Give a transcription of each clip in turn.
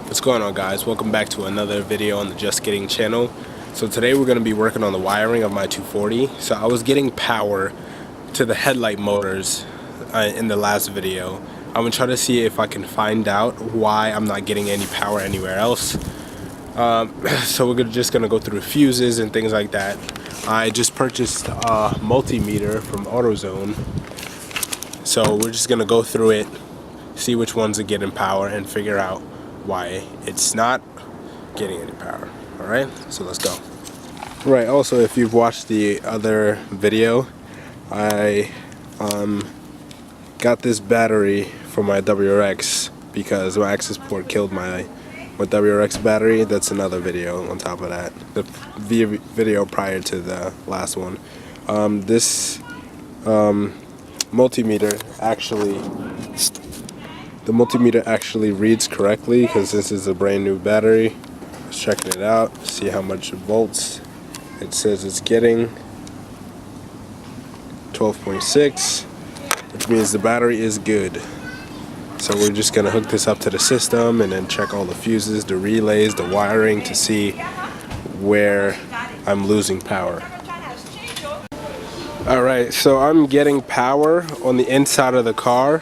What's going on, guys? Welcome back to another video on the Just Getting channel. So today we're going to be working on the wiring of my 240. So I was getting power to the headlight motors in the last video. I'm going to try to see if I can find out why I'm not getting any power anywhere else. So we're just going to go through fuses and things like that. I just purchased a multimeter from AutoZone. So we're just going to go through it, see which ones are getting power, and figure out why it's not getting any power. Alright, so let's go. Right, also, if you've watched the other video, I got this battery for my WRX because my access port killed my WRX battery. That's another video on top of that, the video prior to the last one. This multimeter actually reads correctly because this is a brand new battery. Just checking it out, see how much volts it says it's getting. 12.6, which means the battery is good. So we're just gonna hook this up to the system and then check all the fuses, the relays, the wiring to see where I'm losing power. Alright, so I'm getting power on the inside of the car,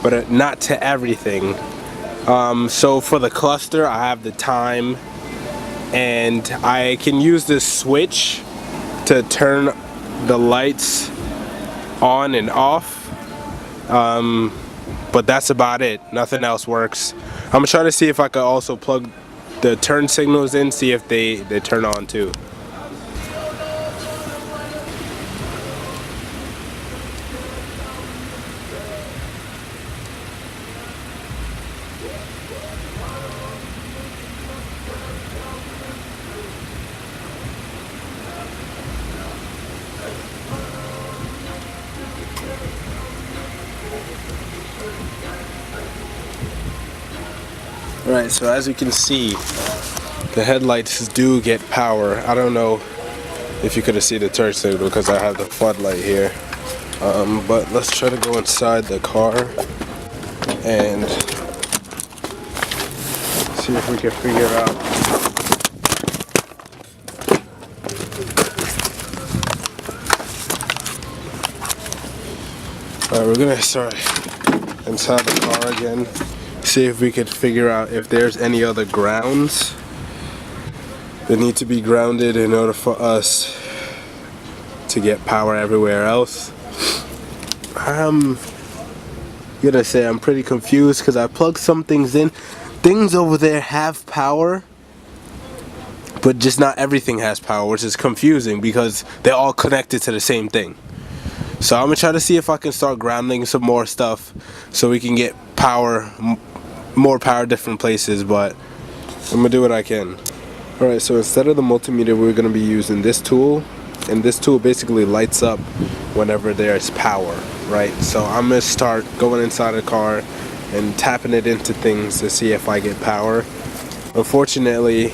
but not to everything. So for the cluster, I have the time, and I can use this switch to turn the lights on and off. But that's about it. Nothing else works. I'm gonna try to see if I could also plug the turn signals in, see if they turn on too. Alright, so as you can see, the headlights do get power. I don't know if you could have seen the turn signal because I have the floodlight here. But let's try to go inside the car and see if we can figure out. Alright, we're gonna start inside the car again. See if we could figure out if there's any other grounds that need to be grounded in order for us to get power everywhere else. I'm gonna say I'm pretty confused because I plugged some things in. Things over there have power, but just not everything has power, which is confusing because they're all connected to the same thing. So I'm gonna try to see if I can start grounding some more stuff so we can get power, more power different places, but I'm gonna do what I can. Alright, so instead of the multimeter, we're gonna be using this tool, and this tool basically lights up whenever there's power, right? So I'm gonna start going inside the car and tapping it into things to see if I get power. Unfortunately,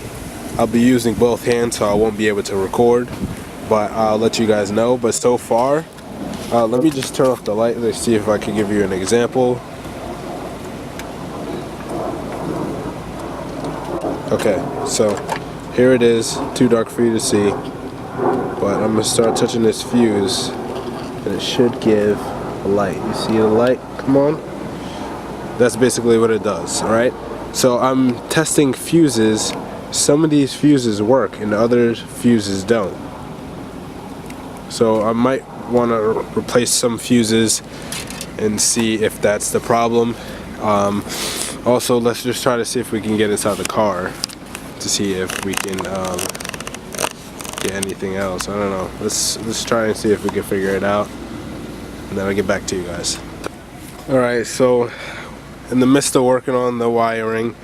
I'll be using both hands, so I won't be able to record, but I'll let you guys know. But so far, let me just turn off the light. Let's see if I can give you an example. Okay, so here it is, too dark for you to see, but I'm gonna start touching this fuse and it should give a light. You see the light? Come on. That's basically what it does, alright? So I'm testing fuses. Some of these fuses work and other fuses don't. So I might want to replace some fuses and see if that's the problem. Also, let's just try to see if we can get inside the car to see if we can get anything else. I don't know. Let's try and see if we can figure it out, and then I'll get back to you guys. Alright, so in the midst of working on the wiring,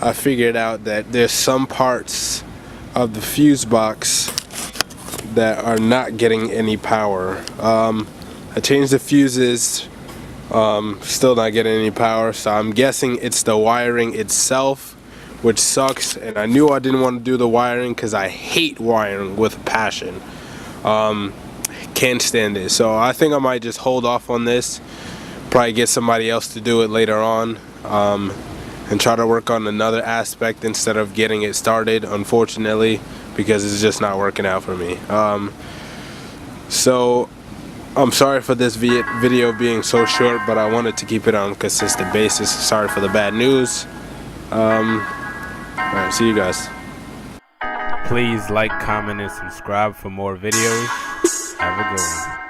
I figured out that there's some parts of the fuse box that are not getting any power. I changed the fuses, still not getting any power, so I'm guessing it's the wiring itself, which sucks. And I knew I didn't want to do the wiring because I hate wiring with a passion. Can't stand it. So I think I might just hold off on this, probably get somebody else to do it later on. and try to work on another aspect instead of getting it started, unfortunately, because it's just not working out for me. So I'm sorry for this video being so short, but I wanted to keep it on a consistent basis. Sorry for the bad news. Alright, see you guys. Please like, comment, and subscribe for more videos. Have a good one.